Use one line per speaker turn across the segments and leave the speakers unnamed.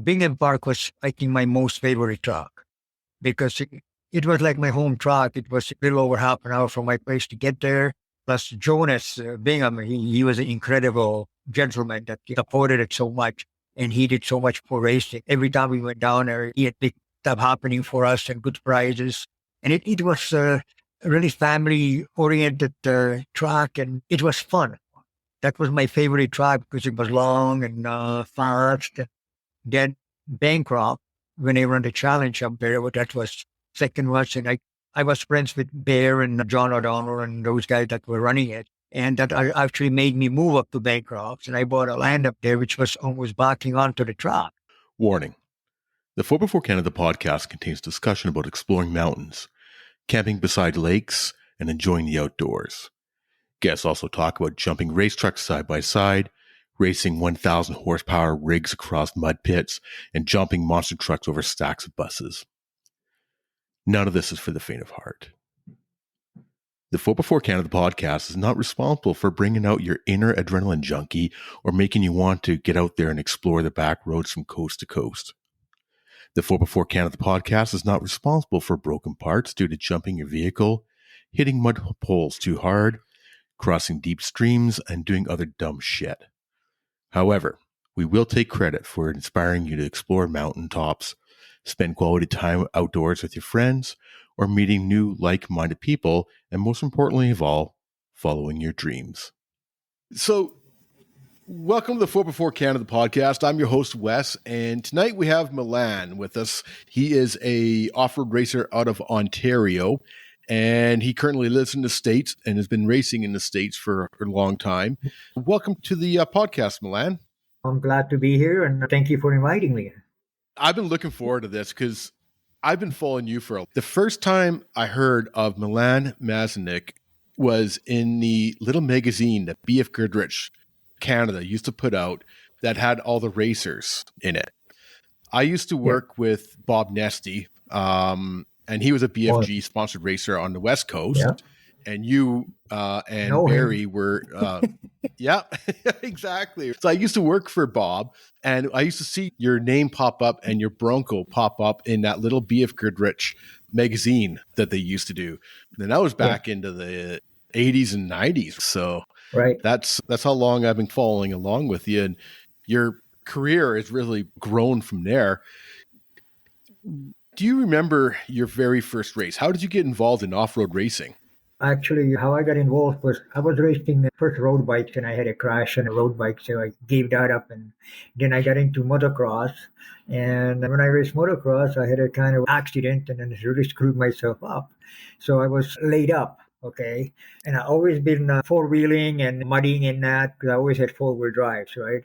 Bingham Park was, I think, my most favorite truck because it was like my home truck. It was a little over half an hour from my place to get there. Plus, Jonas Bingham, he was an incredible gentleman that he supported it so much and he did so much for racing. Every time we went down there, he had big stuff happening for us and good prizes. And it was a really family oriented track and it was fun. That was my favorite track because it was long and fast. Then Bancroft, when I ran the challenge up there, that was second was, and I was friends with Bear and John O'Donnell and those guys that were running it. And that actually made me move up to Bancroft. And I bought a land up there, which was almost backing onto the track.
Warning. The 4x4 Canada podcast contains discussion about exploring mountains, camping beside lakes, and enjoying the outdoors. Guests also talk about jumping race trucks side by side, racing 1,000 horsepower rigs across mud pits, and jumping monster trucks over stacks of buses. None of this is for the faint of heart. The 4x4 Canada podcast is not responsible for bringing out your inner adrenaline junkie or making you want to get out there and explore the back roads from coast to coast. The 4x4 Canada podcast is not responsible for broken parts due to jumping your vehicle, hitting mud poles too hard, crossing deep streams, and doing other dumb shit. However, we will take credit for inspiring you to explore mountaintops, spend quality time outdoors with your friends, or meeting new like-minded people, and most importantly of all, following your dreams. So, welcome to the 4x4 Canada podcast. I'm your host, Wes, and tonight we have Milan with us. He is a off-road racer out of Ontario, and he currently lives in the States and has been racing in the States for a long time. Welcome to the podcast, Milan.
I'm glad to be here, and thank you for inviting me.
I've been looking forward to this because I've been following you for the first time I heard of Milan Mazanec was in the little magazine that BF Goodrich Canada used to put out that had all the racers in it. I used to work with Bob Nesty, and he was a BFG sponsored racer on the West Coast.
Yeah.
And you and Barry were, yeah, exactly. So I used to work for Bob, and I used to see your name pop up and your Bronco pop up in that little BF Goodrich magazine that they used to do. And that was back into the 80s and 90s. So that's how long I've been following along with you, and your career has really grown from there. Do you remember your very first race? How did you get involved in off-road racing?
Actually, how I got involved was I was racing the first road bikes, and I had a crash on a road bike, so I gave that up. And then I got into motocross. And when I raced motocross, I had a kind of accident, and then it really screwed myself up. So I was laid up. Okay. And I always been four-wheeling and mudding in that because I always had four-wheel drives, right?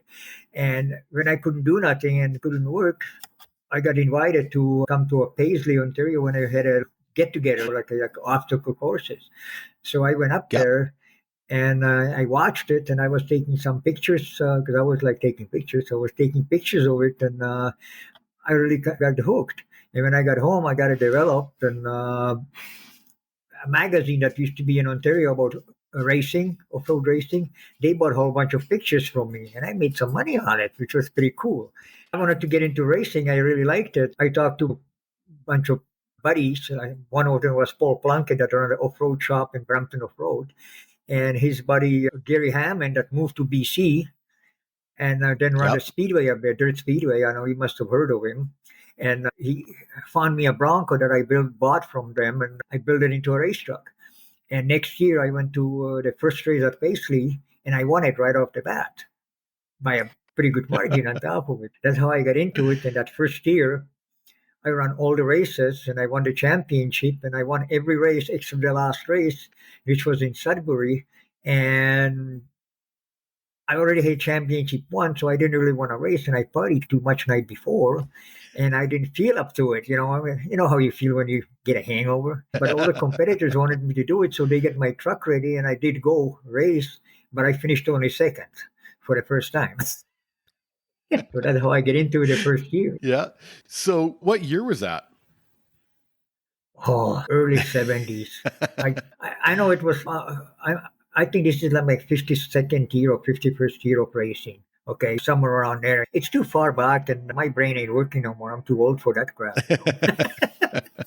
And when I couldn't do nothing and couldn't work, I got invited to come to a Paisley, Ontario, when I had a get-together, like obstacle courses. So I went up there and I watched it, and I was taking some pictures because I was like taking pictures. So I was taking pictures of it, and I really got hooked. And when I got home, I got it developed, and a magazine that used to be in Ontario about racing, off-road racing, they bought a whole bunch of pictures from me, and I made some money on it, which was pretty cool. I wanted to get into racing. I really liked it. I talked to a bunch of buddies. One of them was Paul Plunkett that ran an off-road shop in Brampton Off-Road, and his buddy Gary Hammond that moved to BC and then ran a speedway up there, Dirt Speedway. I know you must have heard of him. And he found me a Bronco that I bought from them, and I built it into a race truck. And next year I went to the first race at Paisley, and I won it right off the bat by a pretty good margin on top of it. That's how I got into it. And that first year, I ran all the races, and I won the championship, and I won every race except the last race, which was in Sudbury. And I already had championship one, so I didn't really want to race, and I partied too much night before, and I didn't feel up to it. You know, I mean, you know how you feel when you get a hangover. But all the competitors wanted me to do it, so they get my truck ready, and I did go race, but I finished only second for the first time. So that's how I get into it the first year.
Yeah. So what year was that?
Oh, early 70s. I know it was, I think this is like my 52nd year or 51st year of racing. Okay, somewhere around there. It's too far back, and my brain ain't working no more. I'm too old for that crap.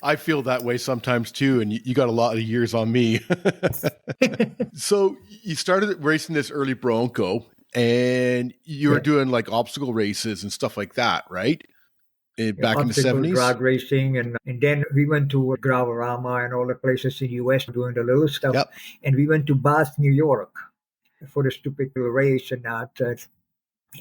I feel that way sometimes too, and you got a lot of years on me. So you started racing this early Bronco, and you were doing like obstacle races and stuff like that, right? Back in the
Obstacle
70s?
drag racing, and then we went to Gravelrama and all the places in the US doing the little stuff.
Yep.
And we went to Bath, New York for the stupid little race and that.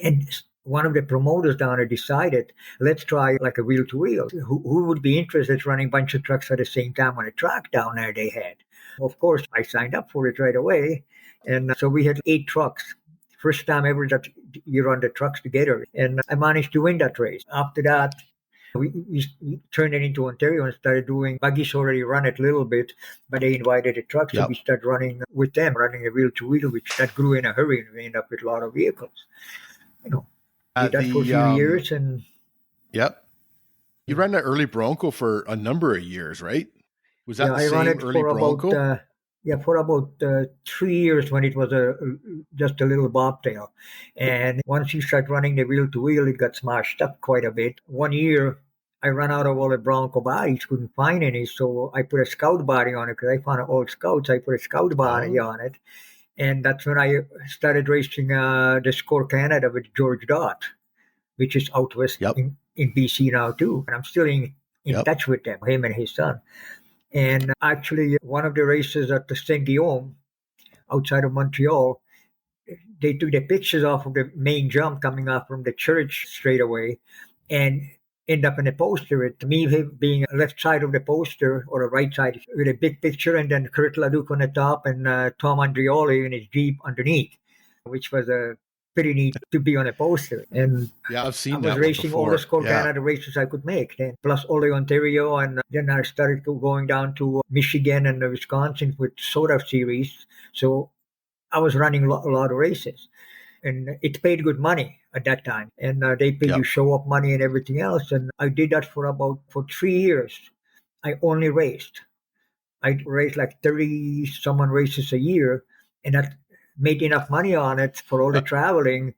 And one of the promoters down there decided, let's try like a wheel to wheel. Who would be interested running a bunch of trucks at the same time on a track down there they had? Of course, I signed up for it right away. And so we had 8 trucks. First time ever that you run the trucks together. And I managed to win that race. After that, we turned it into Ontario and started doing buggies. Already run it a little bit, but they invited a truck, so we started running with them, running a wheel to wheel, which that grew in a hurry, and we ended up with a lot of vehicles. Did that for a few years, and
you ran that early Bronco for a number of years, right? Was that the
I
same
ran it
early
for
Bronco?
for about 3 years when it was just a little bobtail. And once you start running the wheel to wheel, it got smashed up quite a bit. 1 year, I ran out of all the Bronco bodies, couldn't find any, so I put a Scout body on it because I found old Scouts. I put a Scout body on it. And that's when I started racing the Score Canada with George Dott, which is out west in BC now too. And I'm still in touch with them, him and his son. And actually, one of the races at the Saint-Guillaume outside of Montreal, they took the pictures off of the main jump coming off from the church straight away and end up in a poster with me being left side of the poster or the right side with a big picture, and then Kurt Leduc on the top and Tom Andrioli in his Jeep underneath, which was pretty neat to be on a poster. And
I've seen
I was racing all the Score Canada races I could make, then, plus all the Ontario, and then I started going down to Michigan and Wisconsin with Soda Series. So I was running a lot of races, and it paid good money at that time. And they paid you show up money and everything else. And I did that for 3 years. I only raced. I raced like 30 someone races a year, and that made enough money on it for all the traveling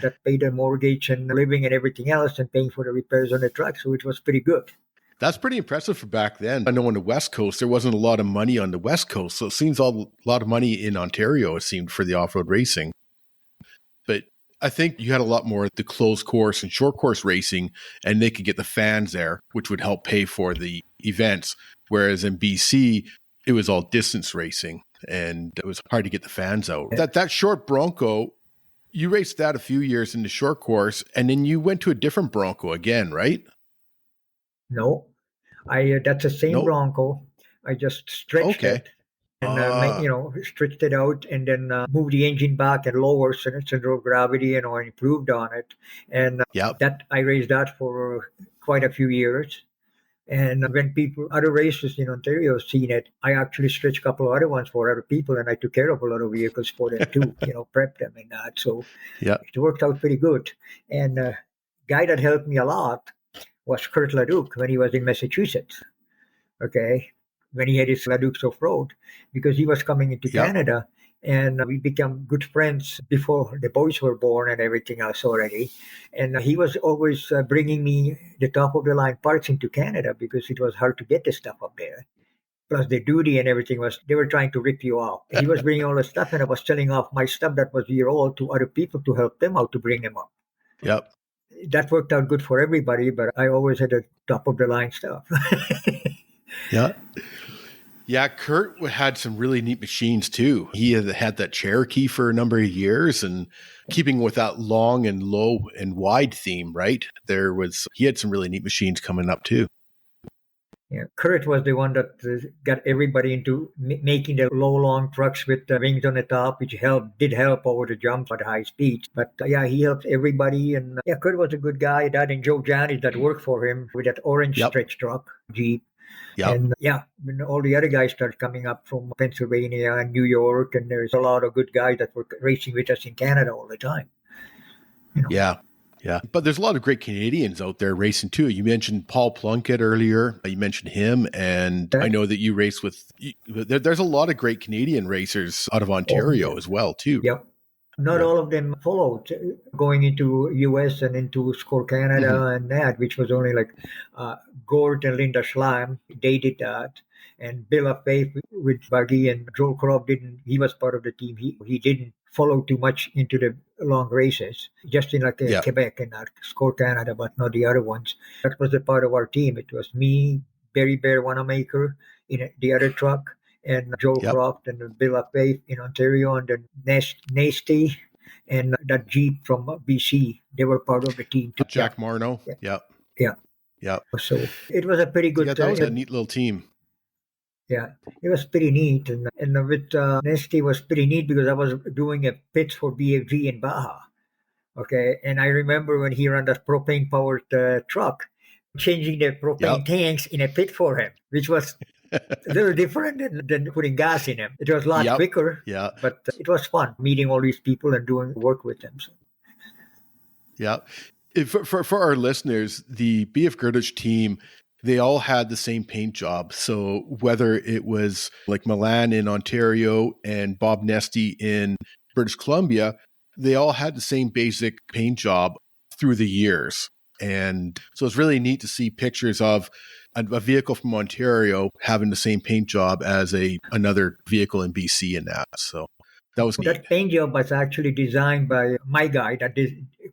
that paid the mortgage and living and everything else, and paying for the repairs on the truck. So it was pretty good.
That's pretty impressive for back then. I know on the West Coast, there wasn't a lot of money on the West Coast. So it seems a lot of money in Ontario, it seemed, for the off-road racing. But I think you had a lot more at the closed course and short course racing, and they could get the fans there, which would help pay for the events. Whereas in BC, it was all distance racing, and it was hard to get the fans out. That short Bronco, you raced that a few years in the short course, and then you went to a different Bronco again, right?
No, that's the same Bronco. I just stretched it and stretched it out, and then moved the engine back and lower center of gravity, and improved on it. And that I raced that for quite a few years. And when other races in Ontario seen it, I actually stretched a couple of other ones for other people, and I took care of a lot of vehicles for them too, prep them and that. So it worked out pretty good. And guy that helped me a lot was Kurt Leduc when he was in Massachusetts. Okay. When he had his Leduc's off-road, because he was coming into Canada, and we became good friends before the boys were born and everything else already. And he was always bringing me the top-of-the-line parts into Canada because it was hard to get the stuff up there. Plus the duty and everything they were trying to rip you off. He was bringing all the stuff, and I was selling off my stuff that was year old to other people to help them out to bring them up. That worked out good for everybody, but I always had the top-of-the-line stuff.
Yeah, Kurt had some really neat machines too. He had that Cherokee for a number of years, and keeping with that long and low and wide theme, right? He had some really neat machines coming up too.
Yeah, Kurt was the one that got everybody into making the low, long trucks with the wings on the top, which did help over the jumps at high speeds. But he helped everybody. And Kurt was a good guy. That and Joe Janis that worked for him with that orange stretch truck, Jeep. And when all the other guys started coming up from Pennsylvania and New York, and there's a lot of good guys that were racing with us in Canada all the time.
Yeah. But there's a lot of great Canadians out there racing too. You mentioned Paul Plunkett earlier. You mentioned him, and I know that you race with. There's a lot of great Canadian racers out of Ontario as well too.
Yep. not all of them followed going into US and into Score Canada and that, which was only like Gord and Linda Schleim. They did that. And Bill of Faith with Buggy and Joel Croft didn't, he was part of the team. He didn't follow too much into the long races, just in like Quebec and Score Canada, but not the other ones. That was a part of our team. It was me, Barry Bear Wanamaker in the other truck, and Joel Croft and Bill of Faith in Ontario, and then Nasty and that Jeep from BC. They were part of the team too.
Jack Marno.
Yeah. So it was a pretty good.
That was a neat little team.
Yeah, it was pretty neat, and with Nasty was pretty neat because I was doing a pits for BFG in Baja. Okay, and I remember when he ran that propane powered truck, changing the propane tanks in a pit for him, which was a little different than putting gas in them. It was a lot quicker, but it was fun meeting all these people and doing work with them. So.
Yeah. For our listeners, the BF Girdich team, they all had the same paint job. So whether it was like Milan in Ontario and Bob Nesty in British Columbia, they all had the same basic paint job through the years. And so it's really neat to see pictures of a vehicle from Ontario having the same paint job as another vehicle in BC and that. So that was neat.
That paint job was actually designed by my guy that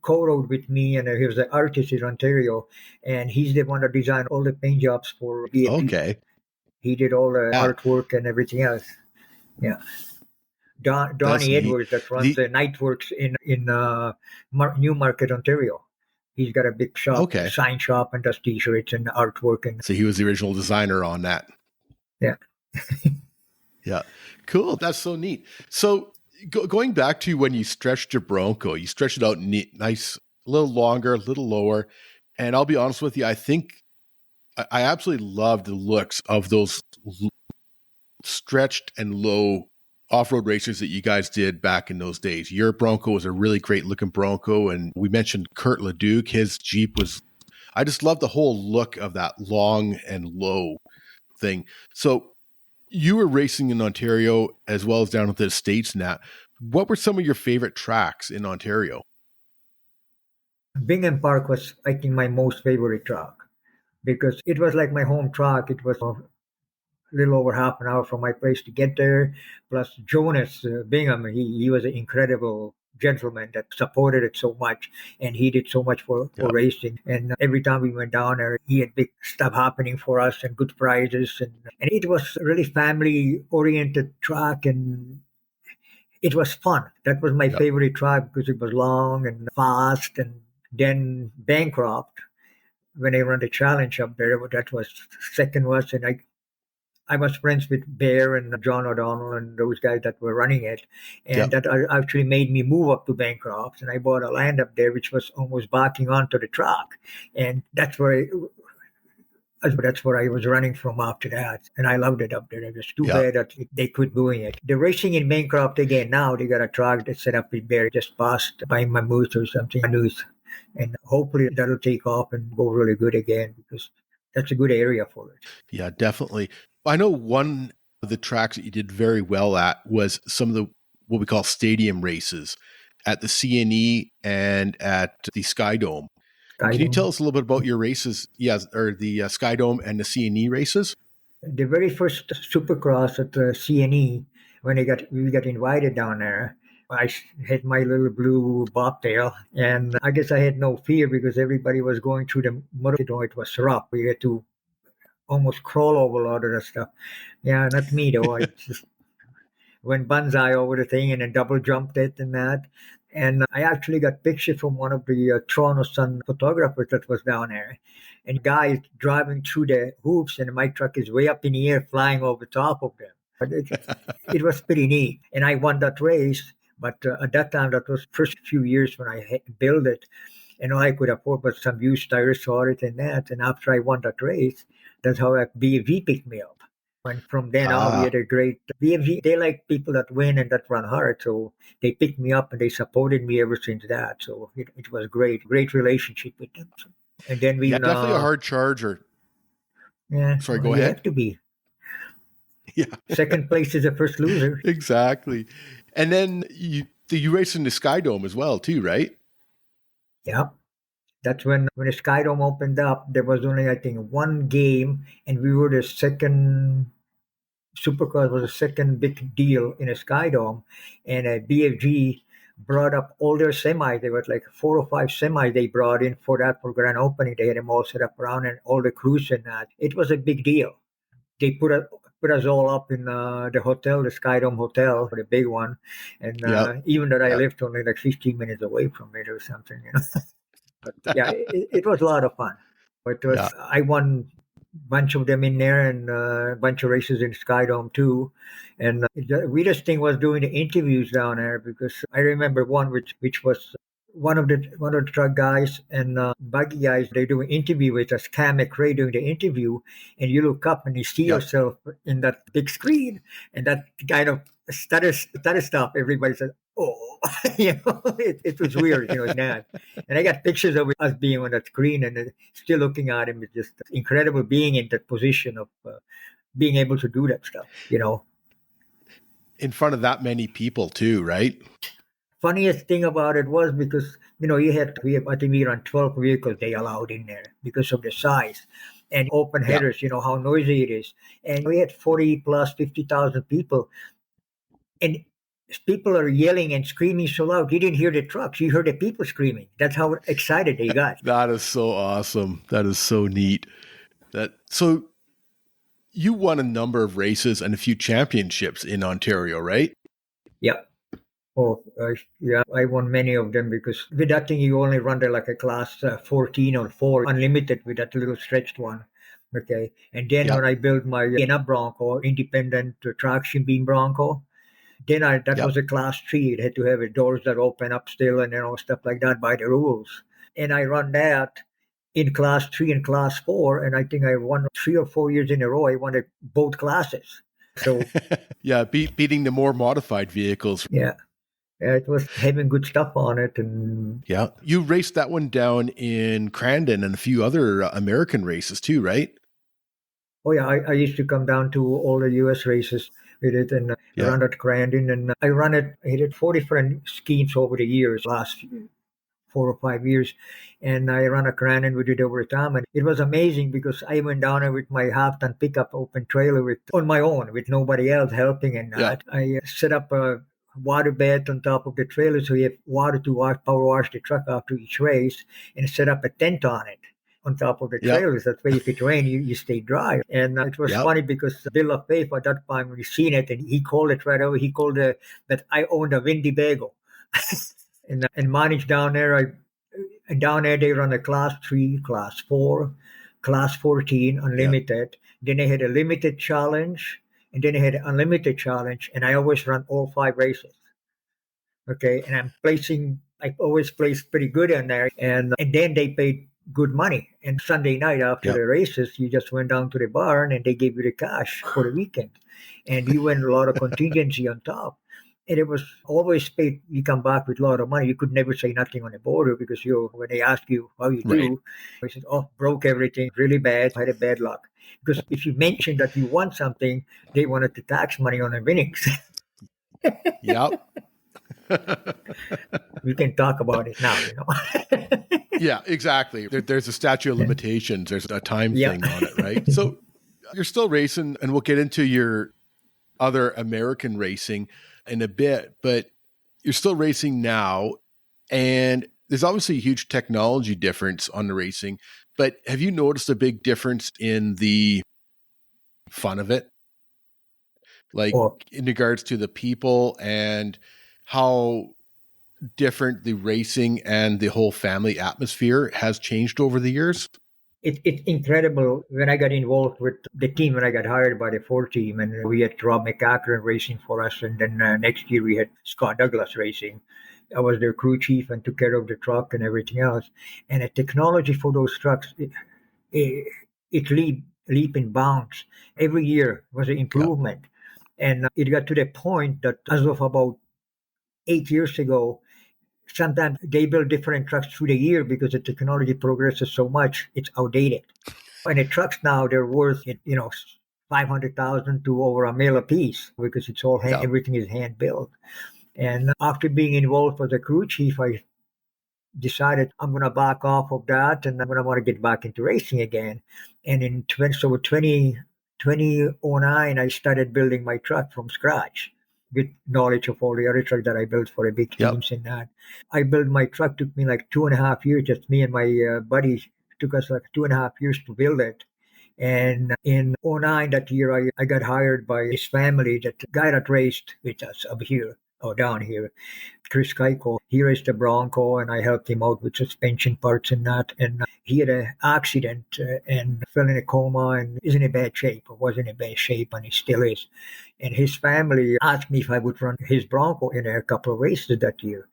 co-rode with me, and he was an artist in Ontario, and he's the one that designed all the paint jobs for BFG.
Okay.
He did all the artwork and everything else. Yeah. Donnie Edwards that runs the Nightworks in Newmarket, Ontario. He's got a big shop, sign shop, and does T-shirts and artwork. And
so he was the original designer on that.
Yeah.
Yeah. Cool. That's so neat. So going back to when you stretched your Bronco, you stretched it out nice, a little longer, a little lower. And I'll be honest with you, I think I absolutely love the looks of those stretched and low off-road racers that you guys did back in those days. Your Bronco was a really great looking Bronco. And we mentioned Kurt Leduc, his Jeep was, I just love the whole look of that long and low thing. So you were racing in Ontario as well as down at the States and that. What were some of your favorite tracks in Ontario?
Bingham Park was, I think, my most favorite track because it was like my home track. It was a little over half an hour from my place to get there. Plus Jonas Bingham, he was an incredible gentleman that supported it so much, and he did so much for racing. And every time we went down there, he had big stuff happening for us and good prizes, and it was a really family oriented track, and it was fun. That was my favorite track because it was long and fast. And then Bancroft, when I ran the challenge up there, that was second was, and I was friends with Bear and John O'Donnell and those guys that were running it. And that actually made me move up to Bancroft. And I bought a land up there, which was almost backing onto the track. And that's where I was running from after that. And I loved it up there. It was too bad that they quit doing it. The racing in Bancroft again, now they got a track that's set up with Bear just past by Mammoth or something. And hopefully that'll take off and go really good again because that's a good area for it.
Yeah, definitely. I know one of the tracks that you did very well at was some of the what we call stadium races at the CNE and at the Sky Dome. Can you tell us a little bit about your races? Yes, or the Sky Dome and the CNE races?
The very first Supercross at the CNE, when we got invited down there, I had my little blue bobtail, and I guess I had no fear because everybody was going through the mud. It was rough. We had to almost crawl over a lot of the stuff. Yeah, not me though. I just went banzai over the thing and then double jumped it and that. And I actually got pictures from one of the Toronto Sun photographers that was down there. And guys driving through the hoops, and my truck is way up in the air flying over top of them. But it was pretty neat. And I won that race. But at that time, that was first few years when I built it. And all I could afford was some used tires for it and that. And after I won that race, that's how BFG picked me up. And from then on, we had a great BFG. They like people that win and that run hard. So they picked me up and they supported me ever since that. So it was great relationship with them. So, and then we
definitely a hard charger.
Yeah.
Sorry, go ahead.
You have to be.
Yeah.
Second place is the first loser.
Exactly. And then You raced in the Sky Dome as well, too, right?
Yeah. That's when the Sky Dome opened up. There was only, I think, one game, and we were the second. Supercross was the second big deal in a Sky Dome, and BFG brought up all their semis. There was like 4 or 5 semis they brought in for grand opening. They had them all set up around and all the crews and that. It was a big deal. They put us all up in the hotel, the Sky Dome Hotel, the big one, and
Yep.
even that I
Yep.
lived only like 15 minutes away from it or something, you know. But yeah, it was a lot of fun. It was
Yeah.
I won a bunch of them in there and a bunch of races in Skydome too. And the weirdest thing was doing the interviews down there because I remember one which was one of the truck guys and buggy guys. They do an interview with us, Cam McRae doing the interview, and you look up and you see
Yep.
yourself in that big screen, and that kind of stutter stop. Everybody said, "Oh," it was weird, that. And I got pictures of us being on that screen and still looking at him. It's just incredible being in that position of being able to do that stuff.
In front of that many people, too, right?
Funniest thing about it was because, I think we ran 12 vehicles they allowed in there because of the size and open
Yeah.
headers, how noisy it is. And we had 40 plus 50,000 people. And people are yelling and screaming so loud. You didn't hear the trucks. You heard the people screaming. That's how excited they got.
That is so awesome. That is so neat. So you won a number of races and a few championships in Ontario, right?
Yeah. Oh, yeah, I won many of them because with that thing, you only run there like a class 14 or 4, unlimited with that little stretched one. Okay. And then when I built my Bronco, independent traction beam Bronco, then that was a class 3. It had to have doors that open up still and stuff like that by the rules. And I run that in class 3 and class 4. And I think I won 3 or 4 years in a row. I won both classes. So
yeah, beating the more modified vehicles.
Yeah, it was having good stuff on it. And
yeah, you raced that one down in Crandon and a few other American races too, right?
Oh yeah, I used to come down to all the U.S. races with it and run at Crandon, and I did 4 different schemes over the years, last 4 or 5 years, and I ran a Crandon with it over time, and it was amazing because I went down there with my half-ton pickup open trailer on my own with nobody else helping, and I set up a water bed on top of the trailer so you have water to power wash the truck after each race, and set up a tent on it on top of the trailers. That way, if it rains, you stay dry. And it was funny because Bill LaFave at that time, when he seen it, and he called it right away. He called that I owned a Winnebago. and managed down there. Down there, they run a class 3, class 4, class 14, unlimited. Then they had a limited challenge, and then they had an unlimited challenge. And I always run all 5 races. Okay, and I always placed pretty good in there. And then they paid good money. And Sunday night after the races, you just went down to the barn and they gave you the cash for the weekend. And you went a lot of contingency on top. And it was always paid. You come back with a lot of money. You could never say nothing on the border because when they ask you how you do, you said, "Oh, broke everything, really bad. I had a bad luck." Because if you mentioned that you won something, they wanted to tax money on the winnings.
Yep.
We can talk about it now,
Yeah, exactly. There's a statute of limitations. There's a time thing on it, right? So you're still racing, and we'll get into your other American racing in a bit, but you're still racing now, and there's obviously a huge technology difference on the racing, but have you noticed a big difference in the fun of it? Like in regards to the people and how different the racing and the whole family atmosphere has changed over the years?
It's incredible. When I got involved with the team, when I got hired by the Ford team, and we had Rob McCackern racing for us, and then next year we had Scott Douglas racing. I was their crew chief and took care of the truck and everything else. And the technology for those trucks, it leap and bounds. Every year was an improvement. And it got to the point that as of about 8 years ago, sometimes they build different trucks through the year because the technology progresses so much, it's outdated. And the trucks now, they're worth, 500,000 to over $1 million a piece because it's all everything is hand built. And after being involved as a crew chief, I decided I'm going to back off of that and I'm going to want to get back into racing again. And in 2009, I started building my truck from scratch with knowledge of all the other trucks that I built for the big
Yep.
teams and that. I built my truck, took me like 2.5 years, just me and my buddies, took us like 2.5 years to build it. And in '09 that year, I got hired by his family, that guy that raced with us up here or down here, Chris Keiko. He raced the Bronco, and I helped him out with suspension parts and that. And he had an accident and fell in a coma and is in a bad shape, or was in a bad shape, and he still is. And his family asked me if I would run his Bronco in a couple of races that year.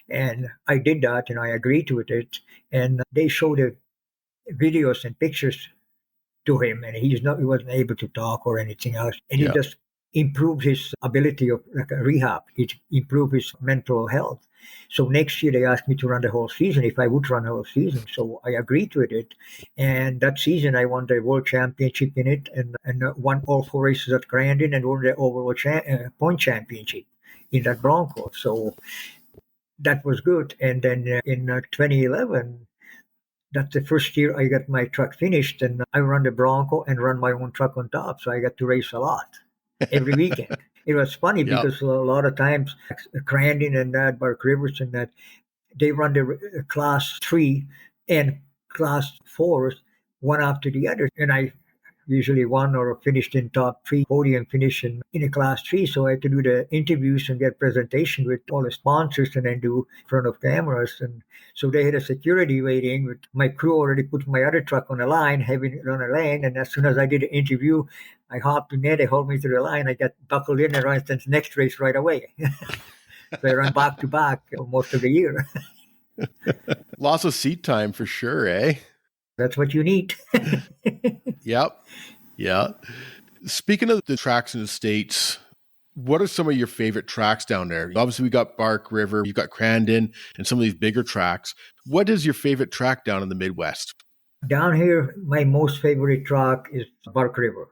And I did that, and I agreed to it. And they showed the videos and pictures to him, and he wasn't able to talk or anything else. And he just improved his ability of like a rehab. It improved his mental health. So next year they asked me to run the whole season, if I would run the whole season. So I agreed to it. And that season I won the world championship in it, and won all 4 races at Grandin, and won the overall point championship in that Bronco. So that was good. And then in 2011, that's the first year I got my truck finished, and I run the Bronco and run my own truck on top. So I got to race a lot every weekend. It was funny because a lot of times Crandon and that, Bark Rivers and that, they run the class 3 and class 4s one after the other. And I usually won or finished in top 3, podium finish in a class 3. So I had to do the interviews and get presentation with all the sponsors and then do in front of cameras. And so they had a security waiting. With my crew already put my other truck on the line, having it on a lane. And as soon as I did the interview, I hopped in there, they hauled me to the line. I got buckled in and ran the next race right away. So I ran back to back most of the year.
Lots of seat time for sure, eh?
That's what you need.
Yep. Yeah. Speaking of the tracks in the States, what are some of your favorite tracks down there? Obviously, we got Bark River, you've got Crandon, and some of these bigger tracks. What is your favorite track down in the Midwest?
Down here, my most favorite track is Bark River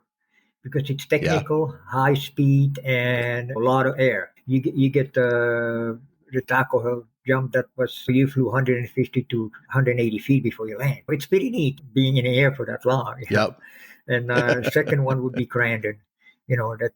because it's technical, high speed, and a lot of air. You get the taco hill jump that was, you flew 150 to 180 feet before you land. It's pretty neat being in the air for that long.
Yep.
And second one would be Crandon. That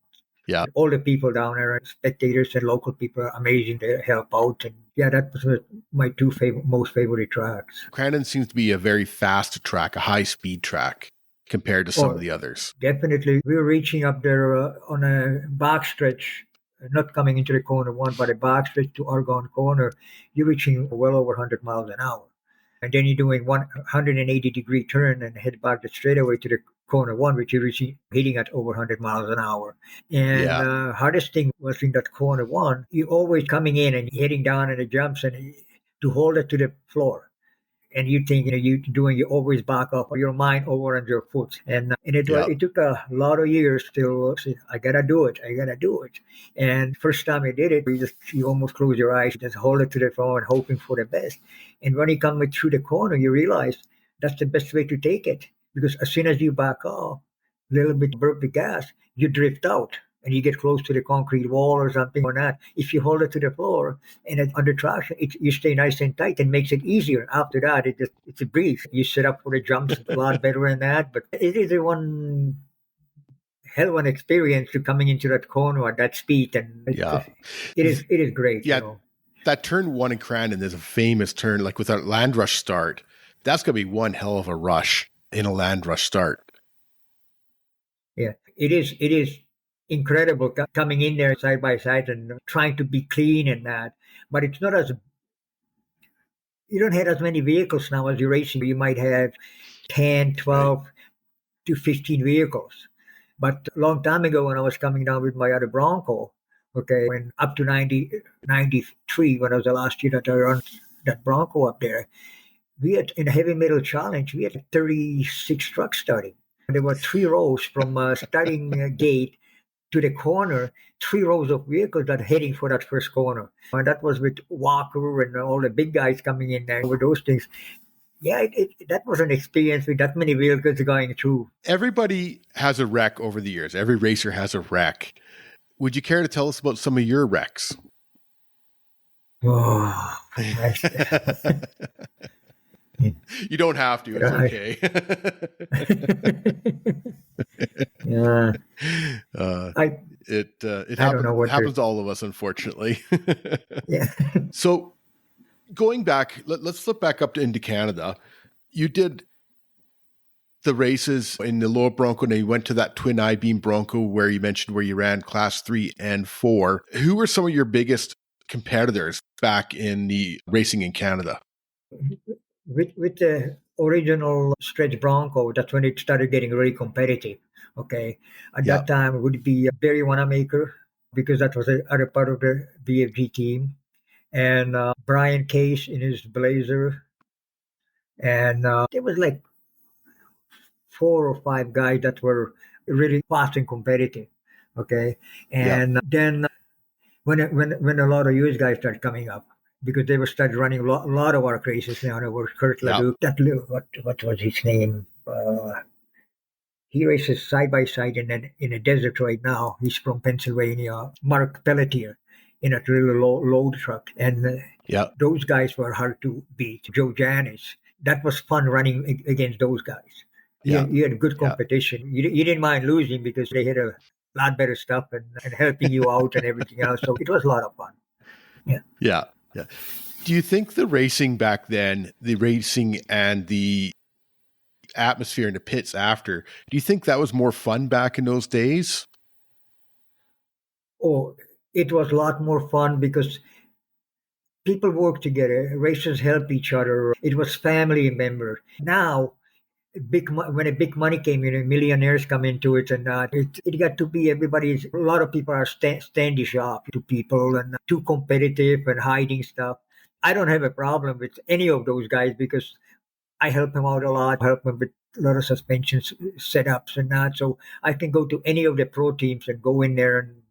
all the people down there, spectators and local people, are amazing to help out. And that was my two most favorite tracks.
Crandon seems to be a very fast track, a high speed track compared to some of the others.
Definitely. We were reaching up there on a backstretch, not coming into the corner 1, but a backstretch to Argonne Corner. You're reaching well over 100 miles an hour. And then you're doing 180-degree turn and head back the straightaway to the corner 1, which you're hitting at over 100 miles an hour. And hardest thing was in that corner 1, you're always coming in and heading down in the jumps and to hold it to the floor. And you think, you always back up, or your mind over on your foot. And it took a lot of years to say, I gotta do it. And first time I did it, you almost close your eyes, just hold it to the floor and hoping for the best. And when you come through the corner, you realize that's the best way to take it. Because as soon as you back off, a little bit burp the gas, you drift out. And you get close to the concrete wall or something or not. If you hold it to the floor and under traction, you stay nice and tight and makes it easier. After that, it's a breeze. You set up for the jumps a lot better than that. But it is a one hell of an experience to coming into that corner at that speed. And it is great.
Yeah, that turn 1 in Crandon, there's a famous turn, like with a land rush start. That's going to be one hell of a rush in a land rush start.
Yeah, it is incredible coming in there side by side and trying to be clean and that. But it's not you don't have as many vehicles now as you're racing. You might have 10, 12 to 15 vehicles. But a long time ago when I was coming down with my other Bronco, when up to 93, when I was the last year that I ran that Bronco up there, we had, in a heavy metal challenge, we had 36 trucks starting. There were 3 rows from starting gate to the corner, 3 rows of vehicles that are heading for that first corner. And that was with Walker and all the big guys coming in there over those things. Yeah, that was an experience with that many vehicles going through.
Everybody has a wreck over the years. Every racer has a wreck. Would you care to tell us about some of your wrecks?
Oh, I,
You don't have to. It's
I,
okay.
yeah,
uh,
I,
it
I don't
happens
know what to.
happens to all of us, unfortunately.
Yeah.
So going back, let's flip back up into Canada. You did the races in the lower Bronco, and you went to that twin I-beam Bronco where you mentioned where you ran class 3 and 4. Who were some of your biggest competitors back in the racing in Canada?
With the original stretch Bronco, that's when it started getting really competitive. Okay, at
Yeah,
that time it would be Barry Wanamaker because that was a other part of the BFG team, and Brian Case in his Blazer, and there was like 4 or 5 guys that were really fast and competitive. Okay,
yeah,
and then when a lot of US guys started coming up because they were started running a lot of our races now. There was Kurt
yeah,
Leduc. What was his name? He races side by side in a desert right now. He's from Pennsylvania. Mark Pelletier in a really load truck, and
yeah,
those guys were hard to beat. Joe Janis. That was fun running against those guys.
yeah,
You had good
yeah,
competition. You didn't mind losing because they had a lot better stuff and helping you out and everything else. So it was a lot of fun. Yeah.
yeah, yeah. Do you think the racing back then, the racing and the atmosphere in the pits after, do you think that was more fun back in those days?
Oh, it was a lot more fun because people work together. Racers help each other. It was family member. Now when a big money came in, millionaires come into it, and it got to be everybody's. A lot of people are standish up to people and too competitive and hiding stuff. I don't have a problem with any of those guys because I help them out a lot, help them with a lot of suspension setups and that. So I can go to any of the pro teams and go in there and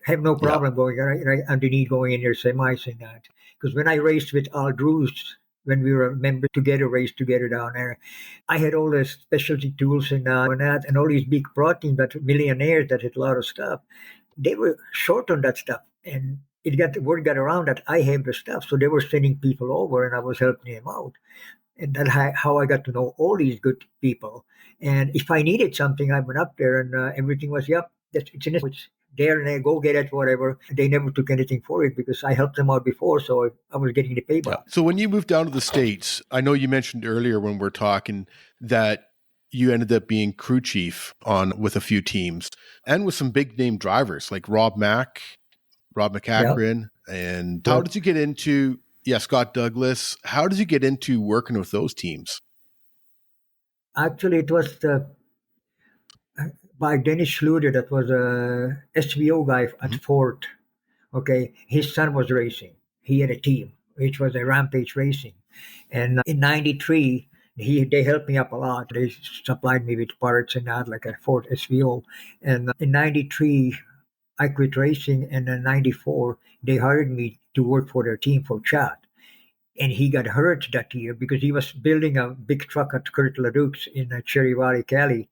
have no
Yeah,
problem going right underneath going in their semis and that. Because when I raced with Al Drews, when we were member together, raced together down there, I had all the specialty tools and that, and all these big pro teams that millionaires that had a lot of stuff. They were short on that stuff, and the word got around that I have the stuff, so they were sending people over, and I was helping them out, and that's how I got to know all these good people. And if I needed something, I went up there, and everything was, yep, it's in it's there, and they go get it, whatever. They never took anything for it because I helped them out before, so I was getting the
yeah.
payback.
So when you moved down to the States, I know you mentioned earlier when we're talking that you ended up being crew chief on with a few teams and with some big name drivers like Rob
Yeah,
McCachran. And how
yeah.
did you get into, Scott Douglas? How did you get into working with those teams?
Actually, it was by Dennis Schluter, that was a SVO guy at
Mhm.
Ford. Okay, his son was racing. He had a team, which was a Rampage Racing, and in '93, they helped me up a lot. They supplied me with parts and that, like a Ford SVO. And in '93, I quit racing, and in '94, they hired me to work for their team for Chad. And he got hurt that year because he was building a big truck at Kurt Leduc's in Cherry Valley, Cali,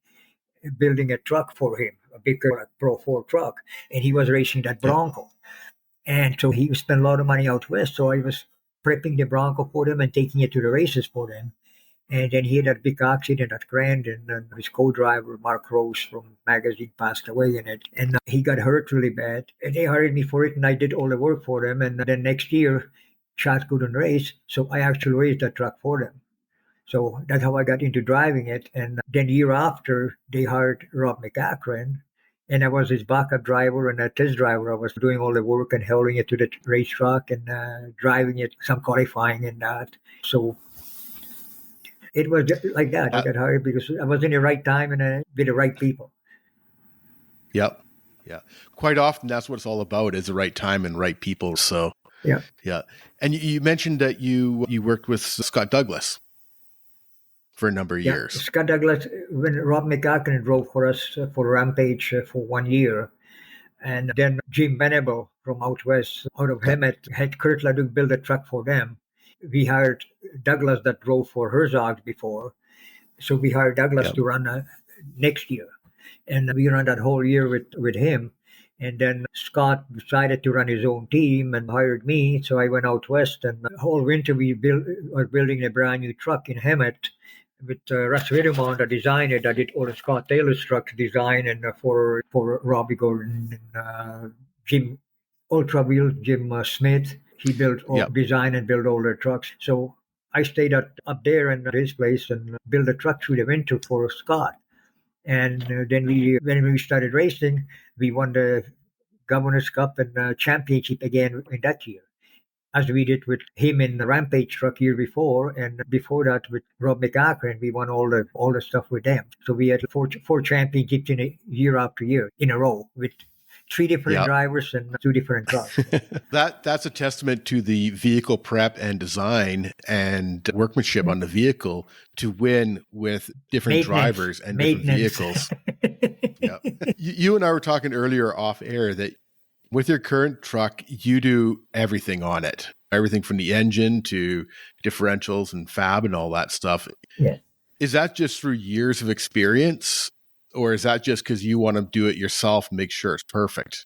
building a truck for him, a big Pro 4 truck, and he was racing that
Yeah.
Bronco. And so he spent a lot of money out west. So I was prepping the Bronco for them and taking it to the races for them. And then he had that big accident at Grand, and his co-driver, Mark Rose from Magazine, passed away in it. And he got hurt really bad. And they hired me for it, and I did all the work for them. And then next year, Chad couldn't race, so I actually raced that truck for them. So that's how I got into driving it. And then year after, they hired Rob McCachran, and I was his backup driver and a test driver. I was doing all the work and hauling it to the racetrack and driving it, some qualifying and that. So it was just like that. I
Uh,
got hired because I was in the right time and with the right people.
yep. Yeah. Quite often that's what it's all about is the right time and right people. So
Yeah.
yeah. And you mentioned that you worked with Scott Douglas for a number of
Yeah.
years.
Scott Douglas, when Rob McCachran drove for us for Rampage for 1 year, and then Jim Venable from out west, out of
Yeah.
Hemet, had Kurt Leduc build a truck for them. We hired Douglas that drove for Herzog before. So we hired Douglas
Yeah.
to run next year. And we ran that whole year with him. And then Scott decided to run his own team and hired me. So I went out west, and the whole winter we were building a brand new truck in Hemet with Russ Wiedemann, the designer that did all the Scott Taylor's trucks design, and for Robbie Gordon and Jim Ultra Wheel, Jim Smith. He built all design and built all their trucks. So I stayed up there in his place and built a truck through the winter for Scott. And then when we started racing, we won the Governor's Cup and championship again in that year, as we did with him in the Rampage truck year before, and before that with Rob McAkron, we won all the stuff with them. So we had four championships in a year after year in a row with three different drivers and two different trucks.
That's a testament to the vehicle prep and design and workmanship on the vehicle to win with different drivers and different vehicles. You and I were talking earlier off air that with your current truck, you do everything on it, everything from the engine to differentials and fab and all that stuff.
Yeah.
Is that just through years of experience? Or is that just because you want to do it yourself and make sure it's perfect?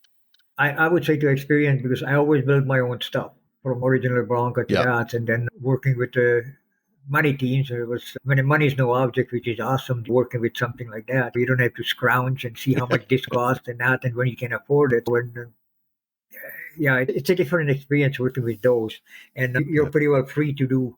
I would say to experience, because I always build my own stuff from original Bronco to that, and then working with the money teams. It was when the money is no object, which is awesome. Working with something like that, you don't have to scrounge and see how much this costs and that, and when you can afford it. It's a different experience working with those, and you're pretty well free to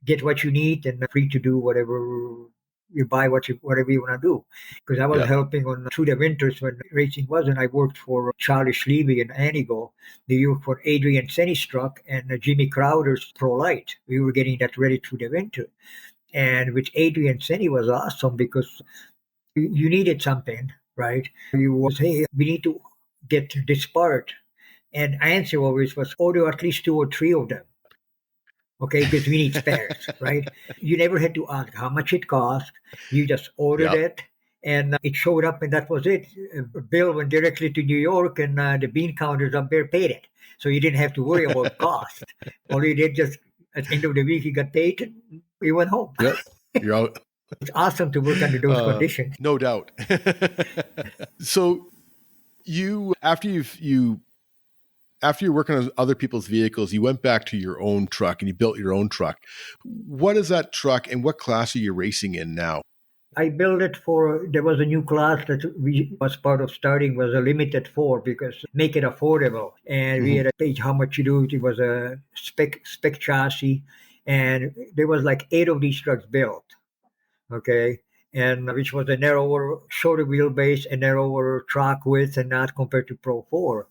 get what you need and free to do whatever. You buy whatever you want to do. Because I was helping through the winters when racing wasn't. I worked for Charlie Schleby and Anigo. They worked for Adrian Senny's truck and Jimmy Crowder's Pro Light. We were getting that ready through the winter. And with Adrian Senny was awesome because you needed something, right? You was, hey, we need to get this part. And answer always was order at least 2 or 3 of them. Okay, because we need spares, right? You never had to ask how much it cost. You just ordered it, and it showed up, and that was it. Bill went directly to New York, and the bean counters up there paid it. So you didn't have to worry about cost. All you did just, at the end of the week, you got paid, and you went home.
Yep, you're out.
It's awesome to work under those conditions.
No doubt. So after you're working on other people's vehicles, you went back to your own truck and you built your own truck. What is that truck and what class are you racing in now?
I built it there was a new class that we was part of starting, was a limited 4 because make it affordable. And we had to pay how much you do. It was a spec chassis. And there was like 8 of these trucks built. Okay. And which was a narrower, shorter wheelbase, a narrower track width and that compared to Pro 4.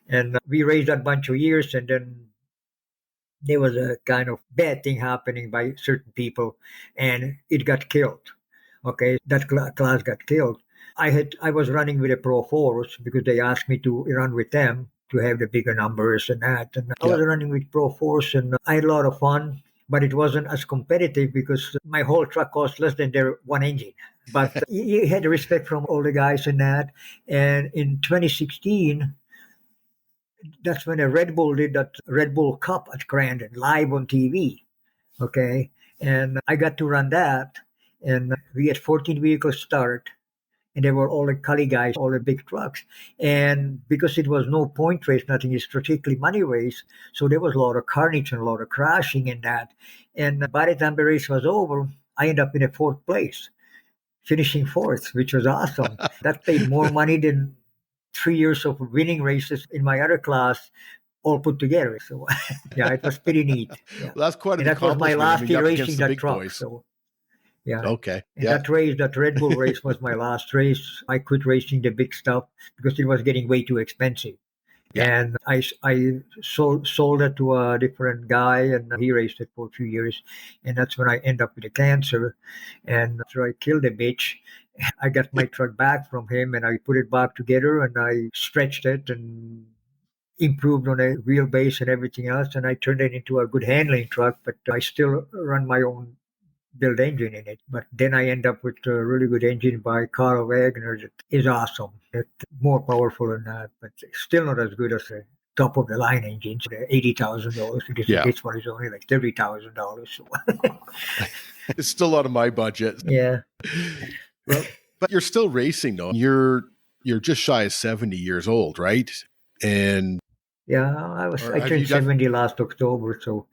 And we raced that bunch of years, and then there was a kind of bad thing happening by certain people, and it got killed. Okay, that class got killed. I was running with the Pro 4s because they asked me to run with them to have the bigger numbers and that. And I was running with Pro 4s, and I had a lot of fun, but it wasn't as competitive because my whole truck cost less than their one engine. But you had respect from all the guys and that. And in 2016, that's when a Red Bull did that Red Bull Cup at Crandon live on TV. Okay. And I got to run that. And we had 14 vehicles start. And they were all the Cali guys, all the big trucks. And because it was no point race, nothing, it's strictly money race. So there was a lot of carnage and a lot of crashing in that. And by the time the race was over, I ended up in a 4th place, finishing 4th, which was awesome. That paid more money than 3 years of winning races in my other class all put together. So it was pretty neat. Yeah.
Well, that's quite an
that was my last year racing that truck.
Boys.
So yeah.
Okay.
And that Red Bull race was my last race. I quit racing the big stuff because it was getting way too expensive. Yeah. And I sold it to a different guy, and he raced it for a few years. And that's when I end up with a cancer. And after I killed the bitch, I got my truck back from him, and I put it back together, and I stretched it and improved on a wheelbase and everything else. And I turned it into a good handling truck, but I still run my own build engine in it. But then I end up with a really good engine by Carl Wagner that is awesome. It's more powerful than that, but still not as good as the top of the line engines, the $80,000. This one is only like $30,000. So.
It's still out of my budget.
Yeah.
Well, but you're still racing though. You're you're just shy of 70 years old, right? And
Yeah,
or
I
have you
turned
got
70 last October, so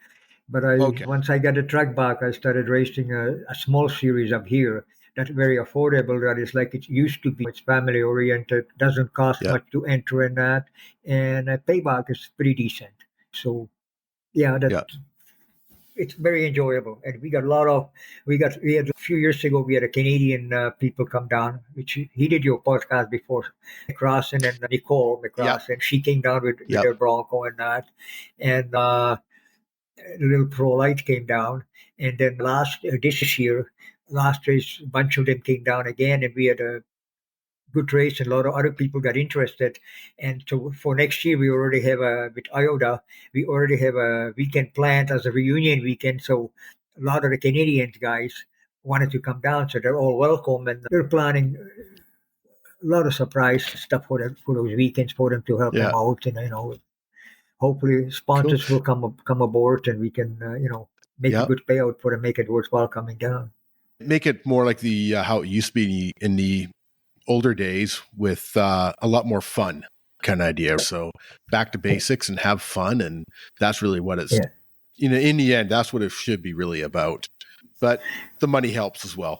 but
okay?
once I got the truck back, I started racing a small series up here that's very affordable. That is like it used to be. It's family oriented, doesn't cost
Yeah,
much to enter in that, and payback is pretty decent. So yeah, that
yeah,
it's very enjoyable. And we got a lot of we had a few years ago we had a Canadian people come down, which he did your podcast before, McCrossin and Nicole
yeah,
McCrossin. She came down with
yeah.
her Bronco and that, and the little pro light came down. And then this year, last race, a bunch of them came down again, and we had a good race, and a lot of other people got interested. And so for next year, we already have with IOTA, we already have a weekend planned as a reunion weekend. So a lot of the Canadian guys wanted to come down, so they're all welcome, and we're planning a lot of surprise stuff for those weekends for them to help them
Yeah.
out, and hopefully
Cool.
sponsors will come aboard, and we can make a
Yeah.
good payout for them, make it worthwhile coming down.
Make it more like the how it used to be in the older days with a lot more fun kind of idea. So back to basics and have fun, and that's really what it's.
Yeah.
In the end, that's what it should be really about. But the money helps as well.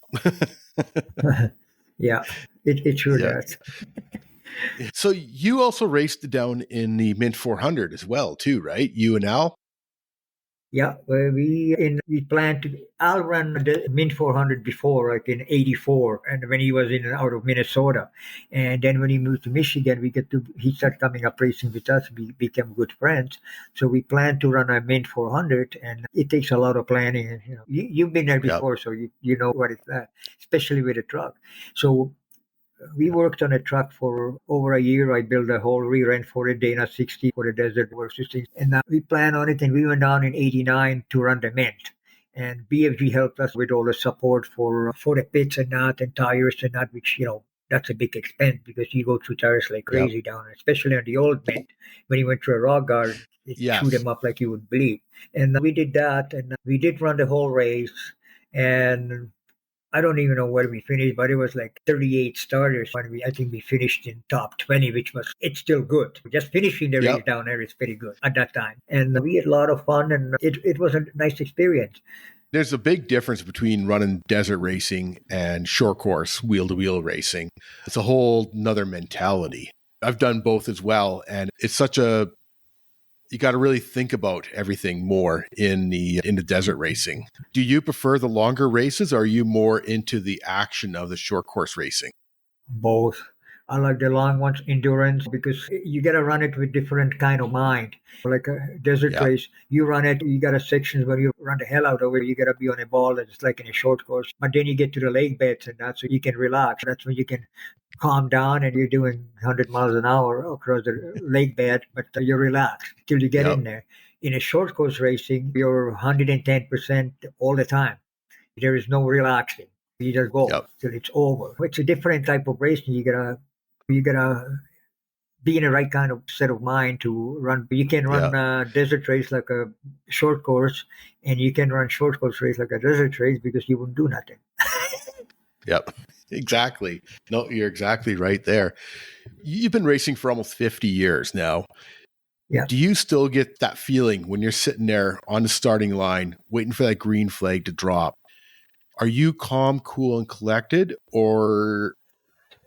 Yeah, it sure
Yeah.
does.
So you also raced down in the Mint 400 as well, too, right? You and Al.
Yeah, well, we planned to. Al ran the Mint 400 before, like in '84, and when he was in and out of Minnesota, and then when he moved to Michigan, he started coming up racing with us. We became good friends, so we planned to run a Mint 400, and it takes a lot of planning. And you've been there
Yeah.
before, so you know what it's like, especially with a truck. So we worked on a truck for over a year. I built a whole rear end for a Dana 60 for the desert work system. And we planned on it, and we went down in '89 to run the Mint. And BFG helped us with all the support for the pits and that, and tires and that, which, that's a big expense because you go through tires like
Yeah.
crazy down there, especially on the old Mint. When you went through a rock garden, it chewed
Yes.
them up like you would believe. And we did that, and we did run the whole race. And I don't even know where we finished, but it was like 38 starters. I think we finished in top 20, it's still good. Just finishing the race
Yep.
down there is pretty good at that time. And we had a lot of fun, and it was a nice experience.
There's a big difference between running desert racing and short course wheel to wheel racing. It's a whole nother mentality. I've done both as well. And it's you got to really think about everything more in the desert racing. Do you prefer the longer races? Or are you more into the action of the short course racing?
Both. I like the long ones, endurance, because you got to run it with different kind of mind. Like a desert
Yeah.
race, you run it, you got a sections where you run the hell out of it. You got to be on a ball that's like in a short course. But then you get to the lake beds, and that's when you can relax. That's when you can calm down, and you're doing 100 miles an hour across the lake bed, but you're relaxed till you get
Yep.
in there. In a short course racing, you're 110% all the time. There is no relaxing. You just go
Yep.
till it's over. It's a different type of racing. You gotta be in the right kind of set of mind to run. You can run a desert race like a short course, and you can run short course race like a desert race because you wouldn't do nothing.
Yep. Exactly. No, you're exactly right there. You've been racing for almost 50 years now.
Yeah.
Do you still get that feeling when you're sitting there on the starting line waiting for that green flag to drop? Are you calm, cool, and collected, or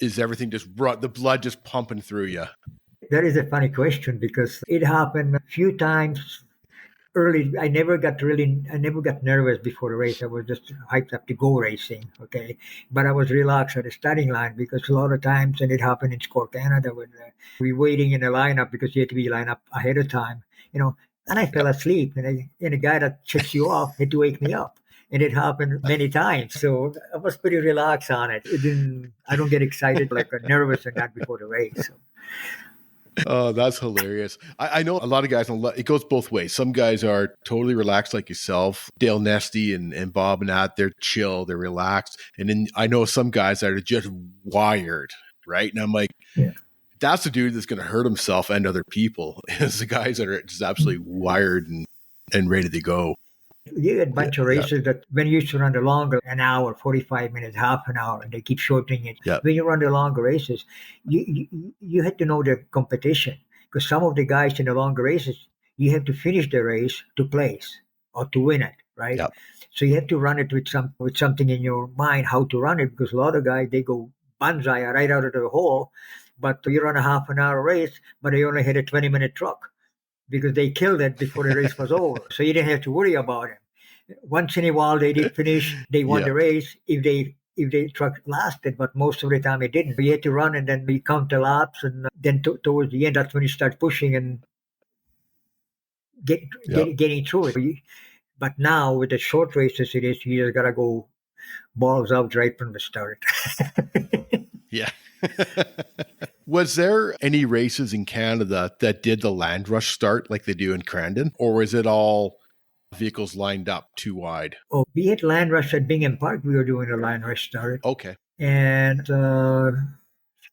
is everything the blood just pumping through you?
That is a funny question because it happened a few times early. I never got nervous before the race. I was just hyped up to go racing. Okay. But I was relaxed at the starting line because a lot of times, and it happened in Score Canada, when we waiting in a lineup because you had to be lined up ahead of time, and I fell asleep, and the guy that checks you off had to wake me up. And it happened many times. So I was pretty relaxed on it. I don't get excited like nervous and that before the race. So.
Oh, that's hilarious. I know a lot of guys, it goes both ways. Some guys are totally relaxed like yourself, Dale Nesty and Bob and that, they're chill, they're relaxed. And then I know some guys that are just wired, right? And I'm like,
Yeah.
That's the dude that's going to hurt himself and other people. It's the guys that are just absolutely wired and ready to go.
You had a bunch of
Yeah.
races that when you used to run the longer, an hour, 45 minutes, half an hour, and they keep shortening it.
Yeah.
When you run the longer races, you had to know the competition because some of the guys in the longer races, you have to finish the race to place or to win it, right?
Yeah.
So you have to run it with something in your mind how to run it because a lot of guys they go banzai right out of the hole, but you run a half an hour race, but they only had a 20-minute truck because they killed it before the race was over. So you didn't have to worry about it. Once in a while they did finish, they won
Yeah.
the race if they truck lasted, but most of the time it didn't. You had to run and then you count the laps, and then towards the end that's when you start pushing and
Yeah.
getting through it. But now with the short races, it is you just gotta go balls out right from the start.
Yeah. Was there any races in Canada that did the land rush start like they do in Crandon, or was it all vehicles lined up too wide?
Oh, be it land rush at Bingham Park, we were doing a land rush start,
Okay.
and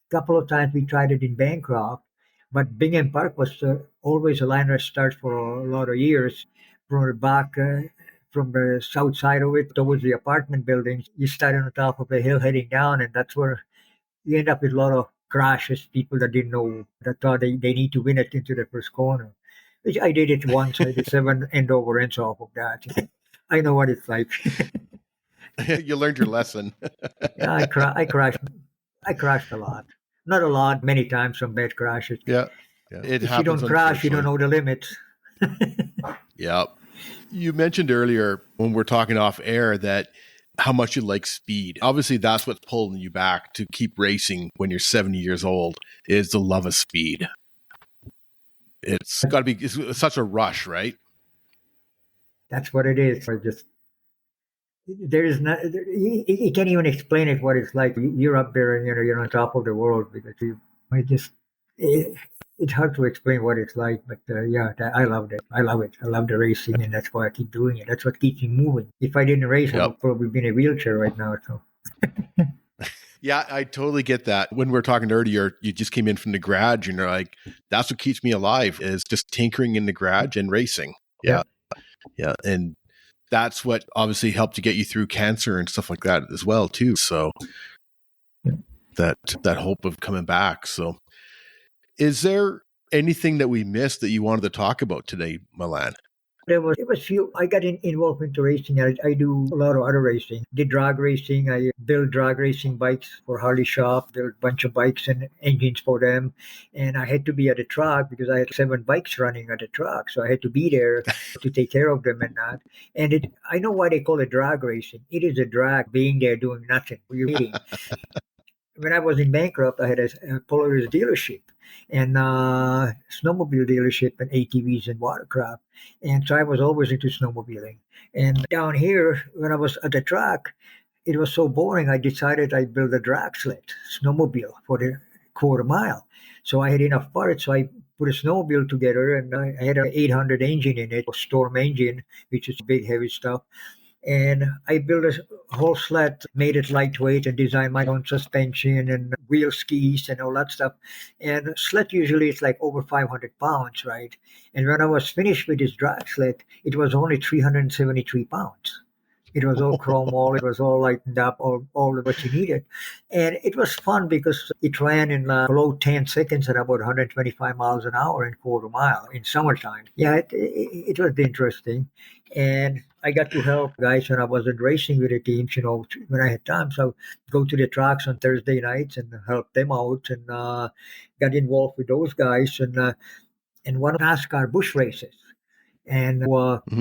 couple of times we tried it in Bancroft, but Bingham Park was always a line rush start for a lot of years. From the back, from the south side of it towards the apartment buildings, you start on the top of the hill heading down, and that's where you end up with a lot of crashes. People that didn't know that thought they need to win it into the first corner. Which I did it once. I did 7 end over ends off of that. I know what it's like.
You learned your lesson.
Yeah, I crashed a lot. Not a lot, many times some bad crashes.
Yeah. It
If you
happens,
don't crash, you don't
unfortunately.
know the limits.
Yeah. You mentioned earlier when we're talking off air that how much you like speed. Obviously, that's what's pulling you back to keep racing when you're 70 years old is the love of speed. It's got to be it's such a rush, right?
That's what it is. I just there is not you can't even explain it what it's like. You're up there and you're on top of the world because I just it, it's hard to explain what it's like. But yeah, I loved it. I love it. I love the racing, and that's why I keep doing it. That's what keeps me moving. If I didn't race, I
Yep.
would probably be in a wheelchair right now. So.
Yeah, I totally get that. When we were talking earlier, you just came in from the garage and you're like, that's what keeps me alive is just tinkering in the garage and racing. Yeah. Yeah. And that's what obviously helped to get you through cancer and stuff like that as well, too. So that hope of coming back. So is there anything that we missed that you wanted to talk about today, Milan?
It was few. I got involved into racing. I do a lot of other racing. Did drag racing. I build drag racing bikes for Harley Shop. Built a bunch of bikes and engines for them. And I had to be at the track because I had 7 bikes running at the track. So I had to be there to take care of them and that. And I know why they call it drag racing. It is a drag being there doing nothing. You're eating. When I was in Bancroft, I had a Polaris dealership and snowmobile dealership and ATVs and watercraft. And so I was always into snowmobiling. And down here, when I was at the track, it was so boring. I decided I'd build a drag sled snowmobile for the quarter mile. So I had enough parts. So I put a snowmobile together and I had an 800 engine in it, a Storm engine, which is big, heavy stuff. And I built a whole sled, made it lightweight, and designed my own suspension and wheel skis and all that stuff. And sled usually it's like over 500 pounds, right? And when I was finished with this drag sled, it was only 373 pounds. It was all chrome all. It was all lightened up, all what you needed. And it was fun because it ran in below 10 seconds at about 125 miles an hour in quarter mile in summertime. Yeah, it was interesting. And I got to help guys when I wasn't racing with the teams, when I had time. So go to the tracks on Thursday nights and help them out and got involved with those guys and one NASCAR bush races. And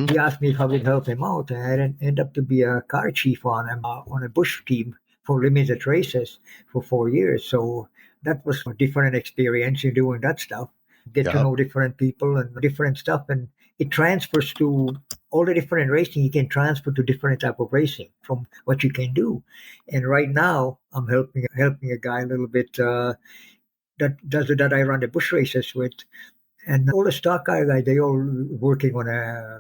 he asked me if I would help him out. And I ended up to be a car chief on a bush team for limited races for 4 years. So that was a different experience in doing that stuff. Get to know different people and different stuff. And it transfers to all the different racing. You can transfer to different type of racing from what you can do. And right now, I'm helping a guy a little bit that I run the bush races with. And all the stock car guys, they all working on a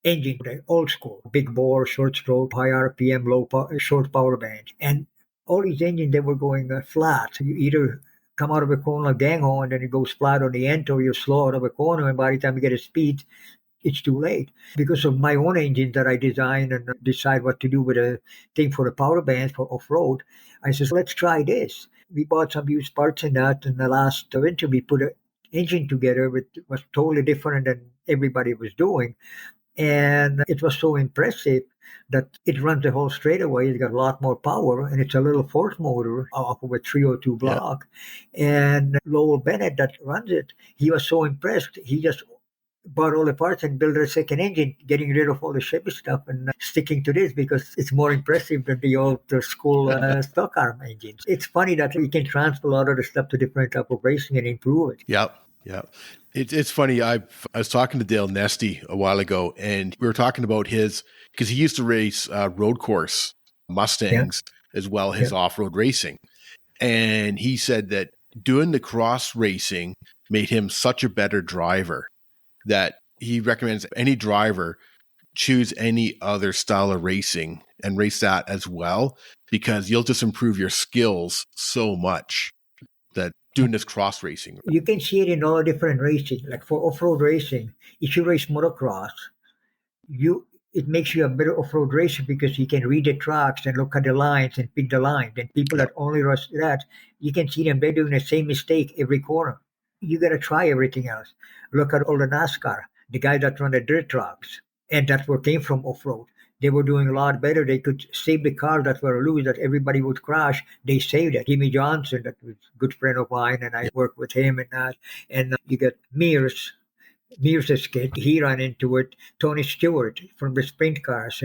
engine, old school, big bore, short stroke, high RPM, short power band. And all these engines, they were going flat. You either come out of a corner gang hole and then it goes flat on the end, or you're slow out of a corner. And by the time you get a speed, it's too late. Because of my own engine that I design and decide what to do with a thing for the power bands for off-road, I says, let's try this. We bought some used parts in that, and the last winter we put an engine together which was totally different than everybody was doing. And it was so impressive that it runs the whole straightaway. It's got a lot more power, and it's a little force motor off of a 302 block. Yeah. And Lowell Bennett that runs it, he was so impressed. He just bought all the parts and built a second engine, getting rid of all the Chevy stuff and sticking to this because it's more impressive than the old school stock arm engines. It's funny that we can transfer a lot of the stuff to different type of racing and improve it.
Yep. Yeah. It's funny. I was talking to Dale Nesty a while ago, and we were talking about because he used to race road course Mustangs as well as off-road racing. And he said that doing the cross racing made him such a better driver that he recommends any driver choose any other style of racing and race that as well, because you'll just improve your skills so much that doing this cross racing.
You can see it in all different racing. Like for off-road racing, if you race motocross, it makes you a better off-road racer because you can read the tracks and look at the lines and pick the line. And people that only rush that, you can see them, they're doing the same mistake every corner. You got to try everything else. Look at all the NASCAR, the guys that run the dirt tracks, and that's where came from off-road. They were doing a lot better. They could save the cars that were loose, that everybody would crash. They saved it. Jimmy Johnson, that was a good friend of mine, and I worked with him and that. And you get Mears' kid. He ran into it. Tony Stewart from the sprint cars,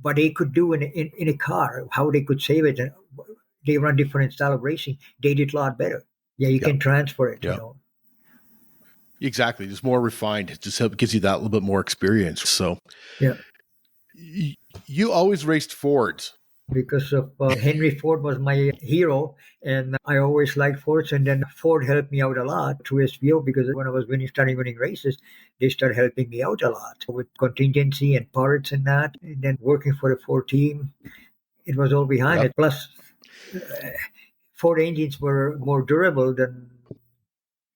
what they could do in a car, how they could save it. And they run different style of racing. They did a lot better. Yeah, you can transfer it,
Exactly. Just more refined. It just gives you that little bit more experience. So,
yeah.
You always raced Fords.
Because of Henry Ford was my hero, and I always liked Fords. And then Ford helped me out a lot through SVO, because when I was starting winning races, they started helping me out a lot with contingency and parts and that. And then working for the Ford team, it was all behind it. Plus, Ford engines were more durable than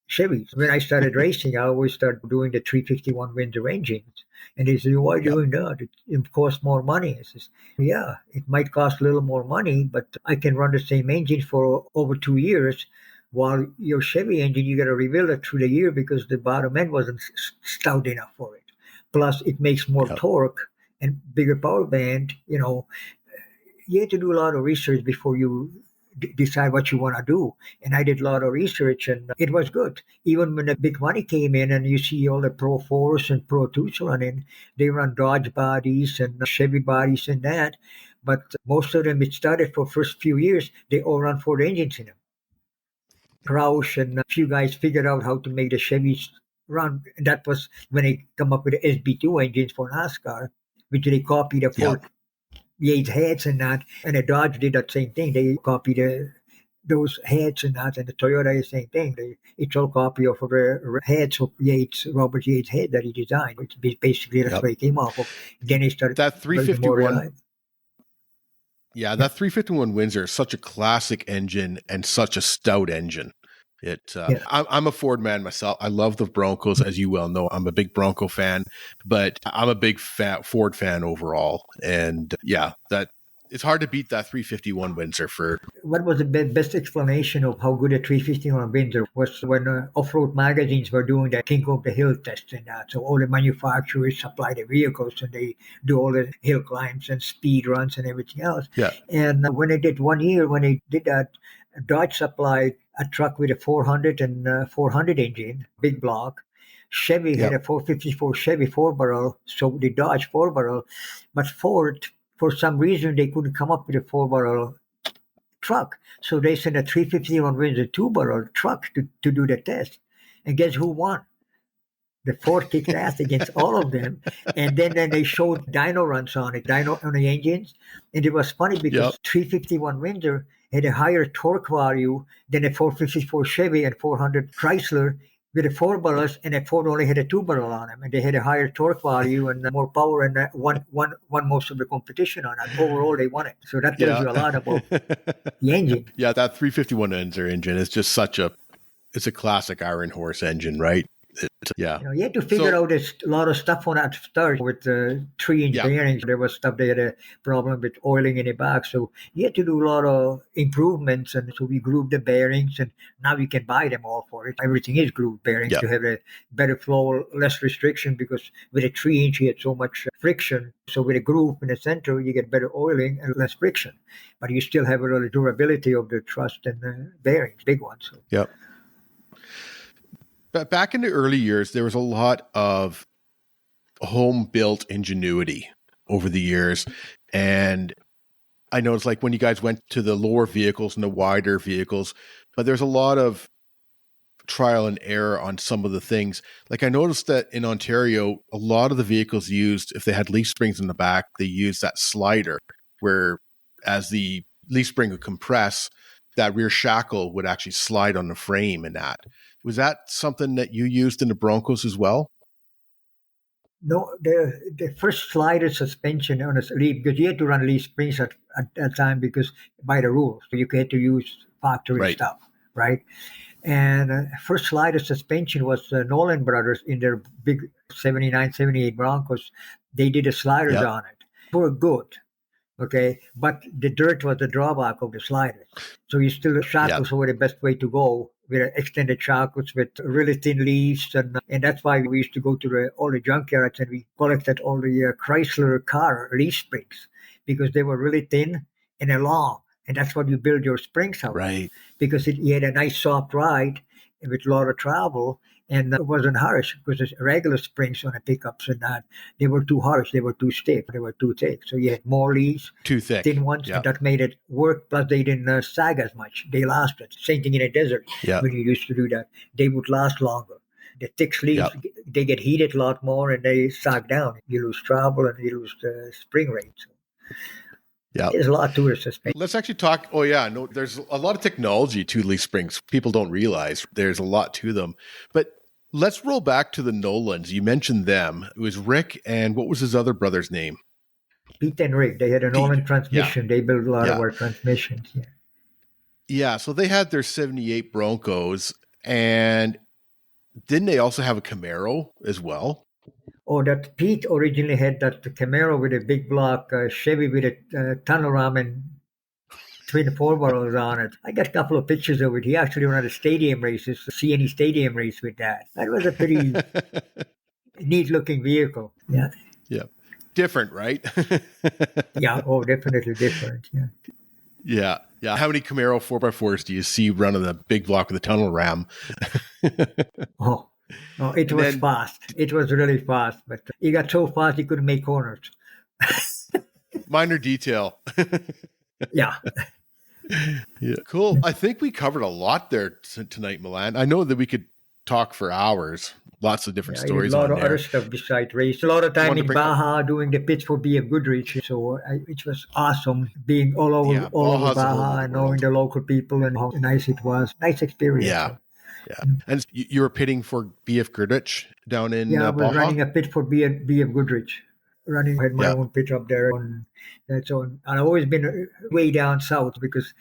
Chevys. When I started racing, I always started doing the 351 Windsor engines. And they say, why are you doing that? It costs more money. I says, yeah, it might cost a little more money, but I can run the same engine for over 2 years, while your Chevy engine, you got to rebuild it through the year because the bottom end wasn't stout enough for it. Plus, it makes more torque and bigger power band. You have to do a lot of research before you decide what you want to do. And I did a lot of research, and it was good. Even when the big money came in and you see all the Pro 4s and Pro 2s running, they run Dodge bodies and Chevy bodies and that. But most of them, it started for first few years, they all run Ford engines in them. Roush and a few guys figured out how to make the Chevys run. And that was when they come up with the SB2 engines for NASCAR, which they copied the Ford Yates heads and that, and the Dodge did that same thing. They copied those heads and that, and the Toyota is the same thing. It's all copy of the heads of Robert Yates' head that he designed, which basically that's where he came off of. Then he started
that 351. That 351 Windsor is such a classic engine and such a stout engine. I'm a Ford man myself. I love the Broncos, as you well know. I'm a big Bronco fan, but I'm a big Ford fan overall. And that it's hard to beat that 351 Windsor for.
What was the best explanation of how good a 351 Windsor was when off-road magazines were doing the King of the Hill test and that. So all the manufacturers supply the vehicles and they do all the hill climbs and speed runs and everything else.
Yeah.
And when they did 1 year, when they did that, Dodge supplied a truck with a 400 and 400 engine, big block. Chevy had a 454 Chevy 4-barrel, so the Dodge 4-barrel. But Ford, for some reason, they couldn't come up with a 4-barrel truck. So they sent a 351 Windsor 2-barrel truck to do the test. And guess who won? The Ford kicked ass against all of them. And then they showed dyno runs on the engines. And it was funny because 351 Windsor had a higher torque value than a 454 Chevy and 400 Chrysler with a 4-barrels, and a Ford only had a 2-barrel on them. And they had a higher torque value and more power, and won most of the competition on it. Overall, they won it. So that tells you a lot about the engine.
Yeah, that 351 Windsor engine is just it's a classic Iron Horse engine, right? Yeah.
You had to figure out a lot of stuff on that start with the 3-inch
Yeah.
bearings. There was stuff they had a problem with oiling in the back. So you had to do a lot of improvements. And so we grooved the bearings, and now you can buy them all for it. Everything is grooved bearings to have a better flow, less restriction, because with a 3-inch you had so much friction. So with a groove in the center, you get better oiling and less friction. But you still have a lot of durability of the thrust and the bearings, big ones. So.
Yep. But back in the early years, there was a lot of home-built ingenuity over the years. And I noticed, like, when you guys went to the lower vehicles and the wider vehicles, but there's a lot of trial and error on some of the things. Like, I noticed that in Ontario, a lot of the vehicles used, if they had leaf springs in the back, they used that slider where as the leaf spring would compress, that rear shackle would actually slide on the frame and that. Was that something that you used in the Broncos as well?
No, the first slider suspension on a leaf, because you had to run leaf springs at that time because by the rules, so you had to use factory stuff, right? And first slider suspension was Nolan Brothers in their big 79, 78 Broncos. They did the sliders on it. They were good. Okay, but the dirt was the drawback of the sliders. So you still shackles were the best way to go with extended shackles with really thin leaves, and that's why we used to go to all the junkyards and we collected all the Chrysler car leaf springs because they were really thin and long, and that's what you build your springs out.
Right.
Because you had a nice soft ride with a lot of travel. And it wasn't harsh because the regular springs on the pickups and that, they were too harsh, they were too stiff, they were too thick. So you had more leaves,
too thick,
thin ones, and that made it work. Plus, they didn't sag as much. They lasted. Same thing in a desert when you used to do that. They would last longer. The thick sleeves, they get heated a lot more and they sag down. You lose travel and you lose the spring rate. So.
Yeah,
there's a lot to the suspension.
Let's actually talk. Oh yeah, no, there's a lot of technology to leaf springs. People don't realize there's a lot to them. But let's roll back to the Nolans. You mentioned them. It was Rick and what was his other brother's name?
Pete and Rick. They had a Nolan transmission. They built a lot of our transmissions.
Yeah. So they had their 78 Broncos, and didn't they also have a Camaro as well?
Oh, that Pete originally had that Camaro with a big block Chevy with a tunnel ram and twin 4-barrels on it. I got a couple of pictures of it. He actually ran a stadium races, a CNE stadium race with that. That was a pretty neat-looking vehicle. Yeah.
Yeah. Different, right?
Yeah. Oh, definitely different. Yeah.
Yeah. Yeah. How many Camaro 4x4s do you see running a big block with a tunnel ram?
Oh, it was fast. It was really fast, but he got so fast he couldn't make corners.
Minor detail.
Yeah.
Yeah. Cool. I think we covered a lot there tonight, Milan. I know that we could talk for hours. Lots of different stories.
A lot of other stuff besides race. A lot of time in Baja doing the pits for BF Goodrich. So it was awesome being all over Baja and knowing the local people and how nice it was. Nice experience.
Yeah. Yeah. And you were pitting for BF Goodrich down in
I was
Baja?
running a pit for BF Goodrich. I had my own pit up there. And I've always been way down south because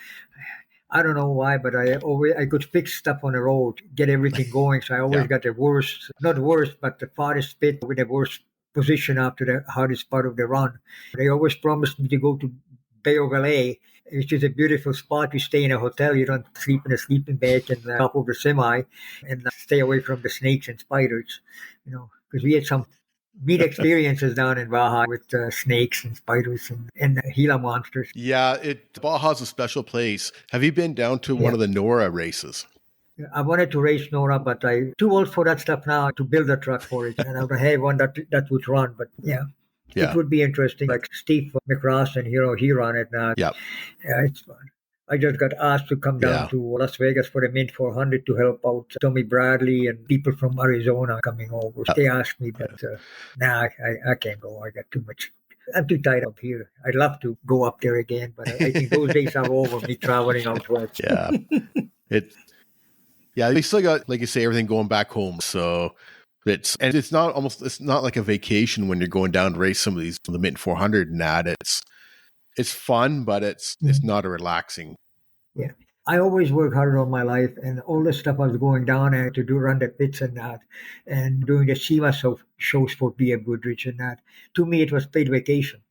I don't know why, but I could fix stuff on the road, get everything going. So I always got the worst, not worst, but the farthest pit with the worst position after the hardest part of the run. They always promised me to go to Bay of LA, which is a beautiful spot. You stay in a hotel, you don't sleep in a sleeping bag and top of the semi, and stay away from the snakes and spiders, because we had some neat experiences down in Baja with snakes and spiders and Gila monsters.
Yeah, Baja's a special place. Have you been down to one of the NORA races?
I wanted to race NORA, but I'm too old for that stuff now to build a truck for it. And I would have one that would run, but it would be interesting. Like Steve McRoss and he run it now.
Yeah,
it's fun. I just got asked to come down to Las Vegas for the Mint 400 to help out Tommy Bradley and people from Arizona coming over. They asked me, but I can't go. I got too much. I'm too tired up here. I'd love to go up there again, but I think those days are over, me traveling out west.
Yeah. They still got, like you say, everything going back home. So it's not like a vacation when you're going down to race some of these, the Mint 400 and that. It's fun, but it's not a relaxing.
Yeah. I always worked hard all my life, and all the stuff I was going down and to do run the pits and that, and doing the SEMA shows for BF Goodrich and that. To me, it was paid vacation.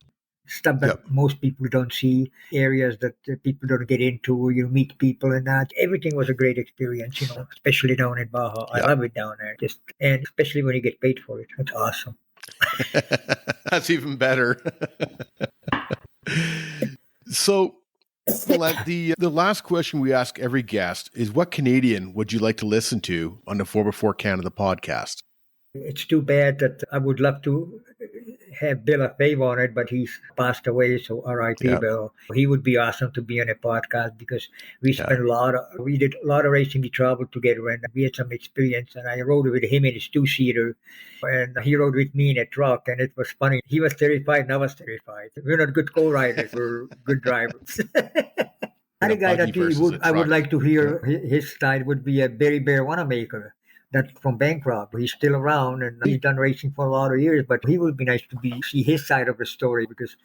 Stuff that
Yep.
most people don't see, areas that people don't get into. You meet people and that. Everything was a great experience, especially down in Baja. I
Yep.
love it down there, and especially when you get paid for it. That's awesome.
That's even better. So, Milan, the last question we ask every guest is, what Canadian would you like to listen to on the 4x4 Canada podcast?
It's too bad that I would love to have Bill Fave on it, but he's passed away. So R.I.P.
Yeah.
Bill. He would be awesome to be on a podcast because we
Yeah.
spent we did a lot of racing. We traveled together and we had some experience. And I rode with him in his 2-seater, and he rode with me in a truck. And it was funny. He was terrified, and I was terrified. We're not good co-riders. We're good drivers. Another guy
buggy
that
versus a
I would
truck.
like to hear his side would be a Barry Bear Wanamaker. That's from Bancroft. He's still around and he's done racing for a lot of years, but he would be nice to see his side of the story because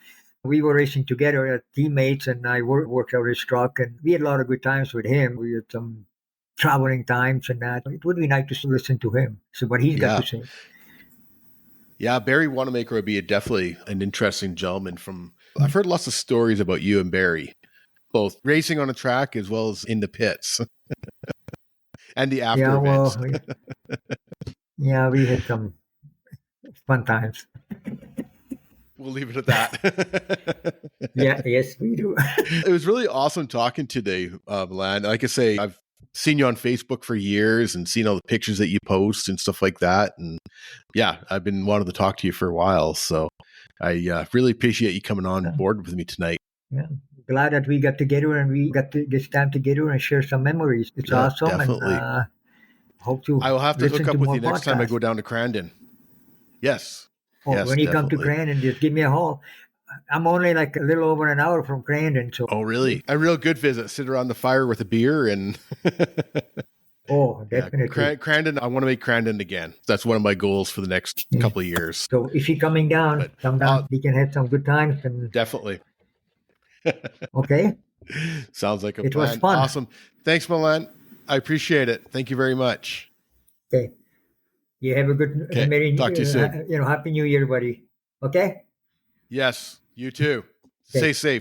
we were racing together as teammates and I worked out his truck and we had a lot of good times with him. We had some traveling times and that. It would be nice to listen to him, so what he's got to say.
Yeah, Barry Wanamaker would be definitely an interesting gentleman. I've heard lots of stories about you and Barry, both racing on a track as well as in the pits and the after events.
Yeah, we had some fun times.
We'll leave it at that.
Yes, we do.
It was really awesome talking today, Milan. Like I say, I've seen you on Facebook for years and seen all the pictures that you post and stuff like that. And yeah, I've been wanting to talk to you for a while. So I really appreciate you coming on board with me tonight.
Yeah. Glad that we got together and we got this time together and share some memories. It's awesome.
Definitely.
And hope to.
I will have to hook up with you next time I go
podcasts.
down to Crandon. Yes.
Yes, when you come to Crandon, just give me a call. I'm only like a little over an hour from Crandon. So.
Oh, really? A real good visit. Sit around the fire with a beer and.
Oh, definitely.
Crandon, I want to make Crandon again. That's one of my goals for the next couple of years.
So if you're coming down, come down. We can have some good times. And
definitely.
Okay.
Sounds like a
plan. It was fun.
Awesome. Thanks, Milan. I appreciate it. Thank you very much.
Okay. You have a good
Talk to you soon.
Happy New Year, buddy. Okay?
Yes, you too. Stay safe.